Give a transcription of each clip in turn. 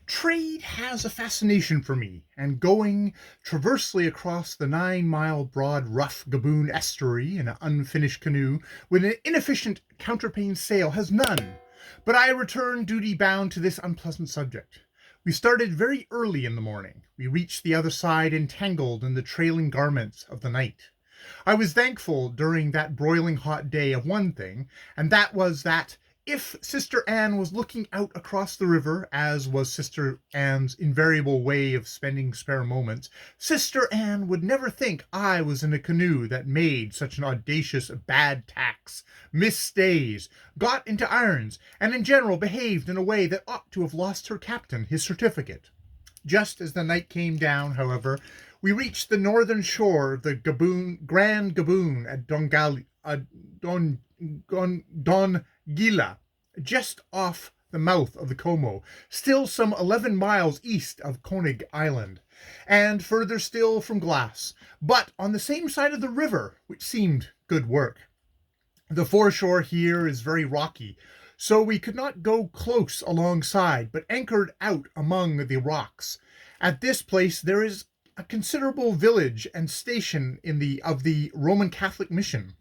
Trade has a fascination for me, and going traversely across the 9-mile broad rough Gaboon estuary in an unfinished canoe with an inefficient counterpane sail has none. But I return duty bound to this unpleasant subject. We started very early in the morning. We reached the other side entangled in the trailing garments of the night. I was thankful during that broiling hot day of one thing, and that was that if Sister Anne was looking out across the river, as was Sister Anne's invariable way of spending spare moments, Sister Anne would never think I was in a canoe that made such an audacious bad tacks, missed stays, got into irons, and in general behaved in a way that ought to have lost her captain his certificate. Just as the night came down, however, we reached the northern shore of the Grand Gaboon at Dongila, just off the mouth of the Como, still some 11 miles east of Konig Island, and further still from Glass, but on the same side of the river, which seemed good work. The foreshore here is very rocky, so we could not go close alongside, but anchored out among the rocks. At this place there is a considerable village and station of the Roman Catholic mission.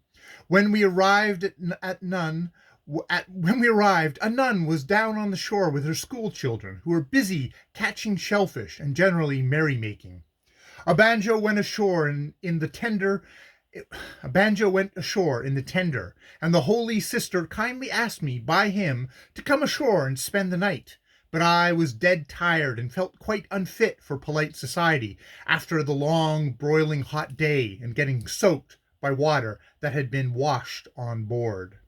When we arrived, a nun was down on the shore with her school children, who were busy catching shellfish and generally merrymaking. A banjo went ashore in the tender, and the holy sister kindly asked me by him to come ashore and spend the night. But I was dead tired and felt quite unfit for polite society after the long, broiling hot day and getting soaked by water that had been washed on board.